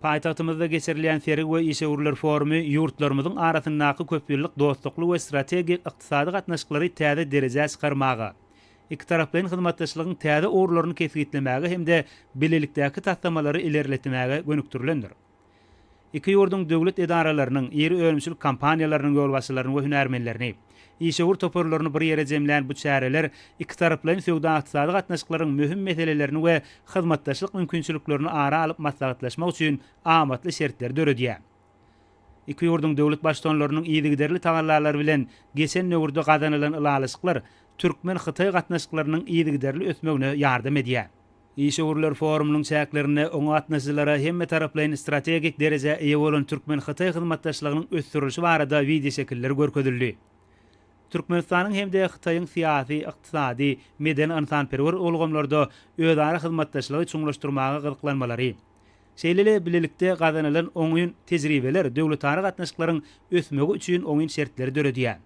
Paýtagtymyzda geçirilen Ferig we Işegurlar forumy ýurtlarymyzyň arasyndaky köpýüllik dostlukly we strategik ykdysady gatnaşyklary täze derejä çykarmaga, iki taraplaryň hyzmatdaşlygynyň täze orlaryny kesgitlemäge hemde bilelikdäki taslamalary ilerletmäge gönükdirilendir. İki ýurdun döwlet edaralarynyň, ýeri ölümçül kampaniýalarynyň ýolbaşçylaryny we hünärmenlerini, işegur toporlaryny bir ýere jemlän bu çäreler iki taraplaryň sowda ykdysady gatnaşyklaryň möhüm meselelerini we hyzmatdaşlyk mümkinçiliklerini ara alyp maslahatlaşmak üçin amatly şertler döredýär. İki ýurdun döwlet başçylarynyň ýygyderli tagallarlary bilen geçen nöwürde gazanylan ýalyşyklar Türkmen-Hytaý gatnaşyklarynyň ýygyderli ösmegine ýardam edýär. İşegurlar forumynyň çäklerine oňa gatnaşyjylara hemme taraplaryň strategik derejä eýe bolan Türkmen-Hytaý hyzmatdaşlygynyň ösdürilişi barada video şekilleri görkezildi. Türkmenistanyň hemde Hytaýyň syýasy, ykdysady, medeni ansanperwer olgamlarda özara hyzmatdaşlygy çuňlaşdyrmaga gyzyklanmalary, şeýlele bilelikde gazanylan oňyň tejribeler döwletara gatnaşyklaryň ösmegi üçin oňyň şertleri döredýär.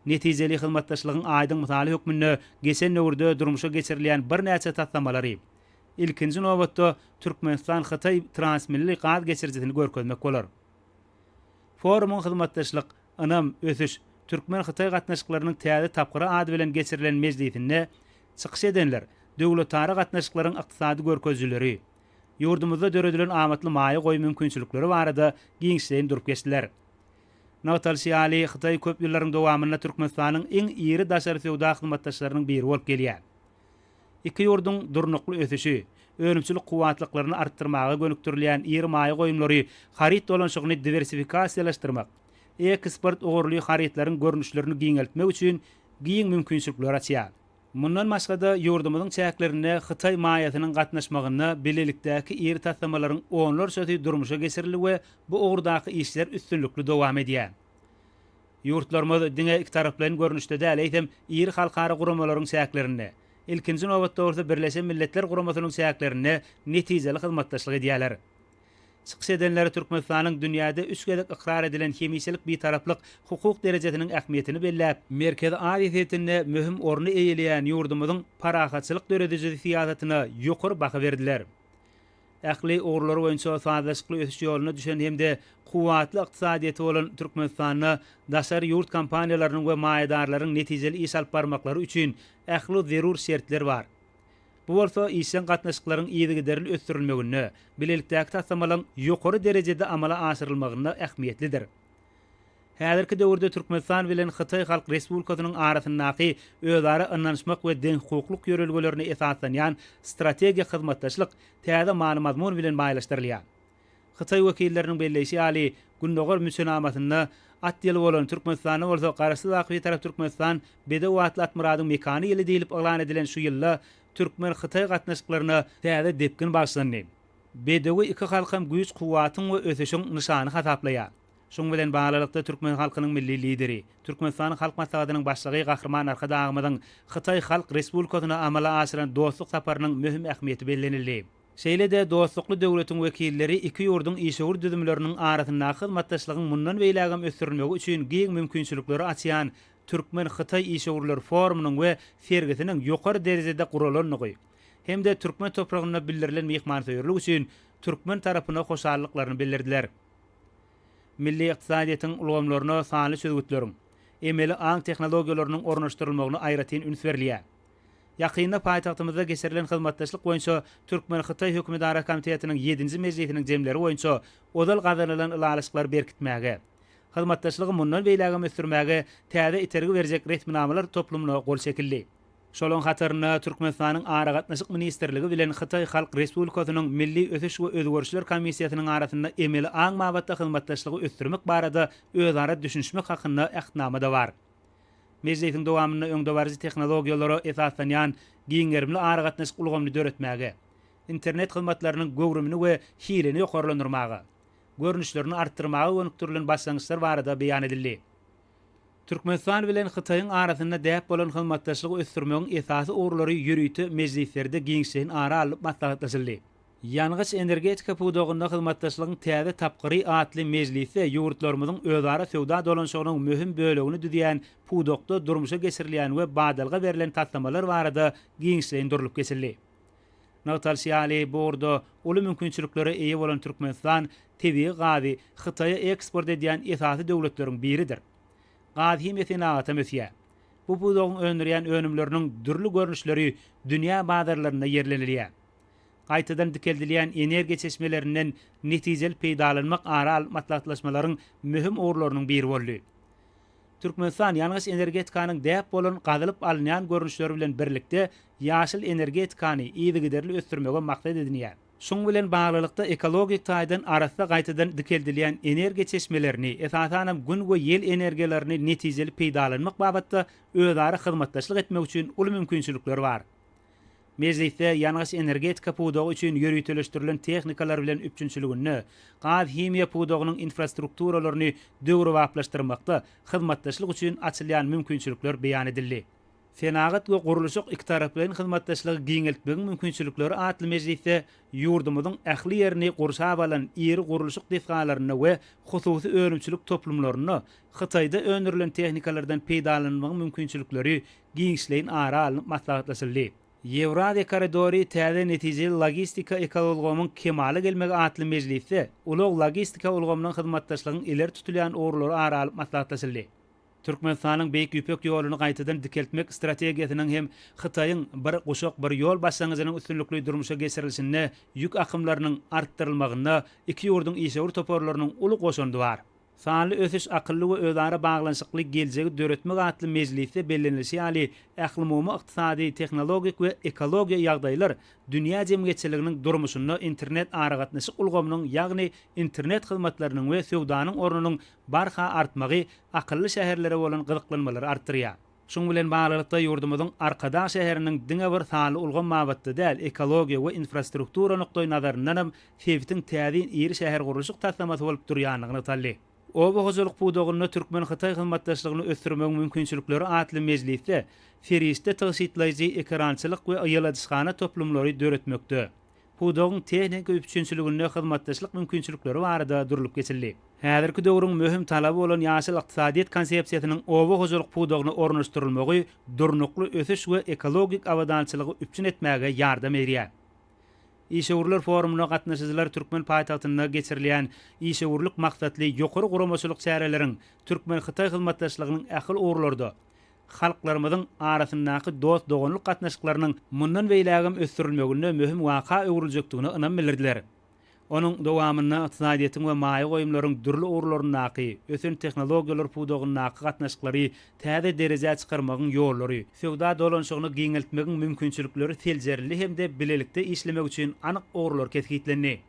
Netijeli hyzmatdaşlygyň aýdyň mysaly hökmünde geçen nöwürde durmuşa geçirilýän bir näçe taslamalary ilkinji nowatda Türkmenistan-Hytaý transmilli gaz geçirjisini görkezmek bolar. Forumyň hyzmatdaşlyk, anam ösüş Türkmen-Hytaý gatnaşyklarynyň täze tapgyry ady bilen geçirilen mejlisinde çykyş edenler döwletara gatnaşyklaryň ykdysady görkezjileri, ýurdumyzda döredilen amatly maýa goý mümkinçilikleri barada giňişleýin durup geçdiler. Nawtalşyýaly Hytaý köp ýyllaryň dowamynda Türkmenistanyň iň iri daşary sowda hyzmatdaşlarynyň biri bolup gelýär. İki ýurdun durnukly ösüşi, ölümçül kuwatlyklaryny artdyrmaga gönükdirilýän iri maýa goýumlary harit dolanşygyny diversifikasiýalaşdyrmak, eksport ogurly haritlaryň görnüşlerini giňeltmek üçin giň mümkinçilikler açýar. Mundan başga-da ýurdumyzyň çäklerine Hytaý maýasynyň gatnaşmagyna bilelikdäki iri taslamalaryň onlar sözi durmuşa geçirildi we bu ogurdaky işler üstünlükli dowam edýär. Ýurtlarymyz diňe iki taraplaryň görnüşde däl eýsem iri halkara guramalaryň çäklerine, ilkinji nowatda orta Birleşen Milletler Guramasynyň çäklerine netijeli hyzmatdaşlyk edýärler. Çykyş edenler Türkmenistanyň dünýäde üç gezek ikrar edilen hemiselik bir taraplyk hukuk derejesiniň ähmiýetini belläp, merkezi adetine möhüm orny eýeleýän ýurdumyzyň parahatçylyk dörediji siýasatyna ýokary baha berdiler. Ähli ogurlar boýunça fazlaşykly ösüş ýoluna düşen hemde kuwatly ykdysadyety bolan Türkmenistanyň daşary ýurt kampaniýalarynyň we maýadarlaryň netijeli iş alyp barmaklary üçin ähli zerur şertler bar. Bu bolsa işen gatnaşyklaryň ýygyderli ösdürilmegine, bilelikdäki taslamalyň ýokary derejede amala aşyrylmagyna ähmiýetlidir. Häzirki döwürde Türkmenistan bilen Hytaý Halk Respublikasynyň arasyndaky özara anlaşmak we deň hukukluk ýörelgelerini esaslanýan strategiýa hyzmatdaşlyk täze many-mazmun bilen maýlaşdyrylýar. Hytaý wekilleriniň belleşi ýaly Gündogar müsenamatyna atdyl bolan Türkmenistanyň bolsa garşy wagty tarap Türkmenistan bede wagtlat muradyň mekany ýyly diýilip elan edilen şu ýylda Türkmen-Hytaý gatnaşyklaryna täze depkin başlandy. Bedewi iki halkam güýç kuwatyň we ösüşiň nyşany hasaplaýar. Şoň bilen bagalykda Türkmen halkynyň milli lideri, Türkmenistan halk maslahatynyň başlygy Gahrman Arkadağymyň Hytaý Halk Respublikasyna amala aşyran dostluk saparynyň möhüm ähmiýeti bellenildi. Şeýle-de dostlukly döwletiň wekilleri iki ýurdun işegur düzümleriniň arasyndaky hyzmatdaşlygyň mundan beýlegem ösdürilmegi üçin giň mümkinçilikleri açýan Türkmen-Hytaý işegurlar forumynyň we sergisiniň ýokary derejede gurulanyny hemde Türkmen topragyna bildirilen mehmanseverlik üçin Türkmen tarapyna hoşallyklaryny bildirdiler. Milli ykdysadyýetyň ulgamlaryna sany sözgütleriň, emeli aň tehnologiýalarynyň ornaşdyrylmagyna aýratyn üns berilýär. Ýakynda paýtagtymyzda geçirilen hyzmatdaşlyk boýunça Türkmen-Hytaý hökümdara komitetiniň 7-nji mejlisiniň jemleri boýunça odal gazanylan ýalyşyklar berkitmäge, hyzmatdaşlygy mundan beýlegem ösdürmäge täze itergi berjek resminamalar toplumyna gol çekildi. Şolon hatyryna Türkmenistanyň ara gatnaşyk ministrligi bilen Hytaý Halk Respublikasynyň milli ösüş we özgörüşler komissiýasynyň arasynda emeli aň mabatda hyzmatdaşlygy ösdürmek barada özara düşünşmek hakynda ähtnama da bar. Mejlisiň dowamyny öňde barjy tehnologiýalary esaslanýan giňerimli ara gatnaşyk ulgamly döretmäge, internet hyzmatlarynyň göwrümini we hileni ýokarlandyrmaga, görnüşlerini arttırmaga gönükdirilen başlangyçlar barada beýan edildi. Türkmenistan bilen Hytaýyň arasynda däp bolan hyzmatdaşlygy ösdürmegiň esasy orlary ýürüýti mejlislerde giňişleýin ara alyp maslahatlaşyldy. Ýanygyç energetika pudogunda hyzmatdaşlygyň täze tapgyry atly mejlisi ýurtlarymyzyň özara sowda dolanşygynyň möhüm bölegini düzýän pudokda durmuşa geçirilýän we badalga berilen taslamalar barada giňişleýin durulyp geçildi. Nagtalşýaly bordo uly mümkinçiliklere eýe bolan Türkmenistan tebii gazy Hytaýa eksport edýän esasy döwletleriň biridir. Gazy hem etenagata mösýä. Bu pudogyň öndürýän önümleriniň dürli görnüşleri dünýä bazarlaryna yerlenilýär. Gaýtadan dikeldilýän energiýa çeşmelerinden netijeli peýdalanmak ara maslahatlaşmalaryň mühim orlarynyň biri boldy. Türkmenistan ýalňyş energetikanyň däp bolan gazylyp alynýan görnüşleri bilen birlikde ýaşyl energetikany ýygyderli ösdürmege maksat edilýär. Şoň bilen baglylykda ekologik taýdan arasynda gaýtadan dikeldilýän energiýa çeşmelerini, esasanam gün we ýel energiýalaryny netijeli peýdalanmak babatda özara hyzmatdaşlyk etmek üçin uly mümkinçilikler bar. Mezliste ýalňyş energetika pudogy üçin ýürütüleşdirilen tehnikalar bilen üçinçiligini, gaz himiýa pudogynyň infrastrukturalarını döwrewaplaşdyrmakda hyzmatdaşlyk üçin açylýan mümkinçilikler beýan edildi. Senagat we guruluşyk iki taraplaryň hyzmatdaşlygy giňeltmegiň mümkinçilikleri atly mejlisde ýurdumyzyň ähli ýerini gursap alan ýeri guruluşyk defgalaryny we hususy öňümçilik toplumlaryny Hytaýda öndürilen tehnikalardan peýdalanmagyň mümkinçilikleri giňişleýin ara alynyp maslahatlaşyldy. Ýewrasiýa koridory täze netijeli logistika ekologiýamyň kemaly gelmegi atly mejlisde ulug logistika ulgamynyň hyzmatdaşlygyň ileri tutulýan orlary ara alyp maslahatlaşyldy. Türkmenistanyň beýik ýüpek ýoluny gaýtadan dikeltmek strategiýasynyň hem Hytaýyň bir goşak bir ýol başlangyjynyň üstünlikli durmuşa geçirilişine, ýük akymlarynyň artdyrylmagyna iki ýurdun işewur toporlarynyň uly goşandy bar. Sanly ösüş akylly we özara baglanşykly geljegi döretmek atly mejlisde bellenilýär. Ýaly ählimumy ykdysady, tehnologik we ekologiýa ýagdaýlar dünýä jemgyýetçiliginiň durmuşyny internet aragatnaşyk ulgamynyň, ýagny internet hyzmatlarynyň we sowdanyň ornunyň barha artmagy akylly şäherlere bolan gyzyklanmalary artdyrýar. Şoň bilen baglykda ýurdumyzyň arkada şäheriniň diňe bir sanly ulgam mabatda däl, ekologiýa we infrastruktura noktoy nazaryndan Sewitiň täzin ýeri şäher gurulşyk taslamasy bolup durýanlygyny tally. Oba hojalyk pudogyny Türkmen Hytaý hyzmatdaşlygyny ösdürmek mümkinçilikleri atly mejlisde feriste taşytlaýjy ekrançylyk we ýyladyşgana toplumlary döretmekde. Pudogyň tehnik üçinçiligine hyzmatdaşlyk mümkinçilikleri barada durulyp geçildi. Häzirki döwrüň möhüm talaby bolan ýaşyl ykdysadyýet konsepsiýasynyň oba hojalyk pudogyny ornaşdyrylmagy durnukly ösüş we ekologik awadançylygy üçin etmäge ýardam berýär. İşewurlar forumuna gatnaşyjylar Türkmen paýtagtynda geçirilýän işewurlyk maksatly ýokary guramaçylyk çäreleriň Türkmen Hytaý hyzmatdaşlygynyň ähli orlarda halklarymyzyň arasyndaky dost doganlyk gatnaşyklarynyň mundan beýlägim ösdürilmegine möhüm waka öwrüljekdigine ynam bildirdiler. Onuň dowamyna ykdysadyýetin we maýa goýumlaryň dürli orlarynaky, ösen tehnologiýalar pudogynaky gatnaşyklary täze derejä çykarmagyň ýollary, sowda dolanşygyny giňeltmegiň mümkinçilikleri seljerli hem de bilelikde işlemek üçin anyk orlar kesgitlendi.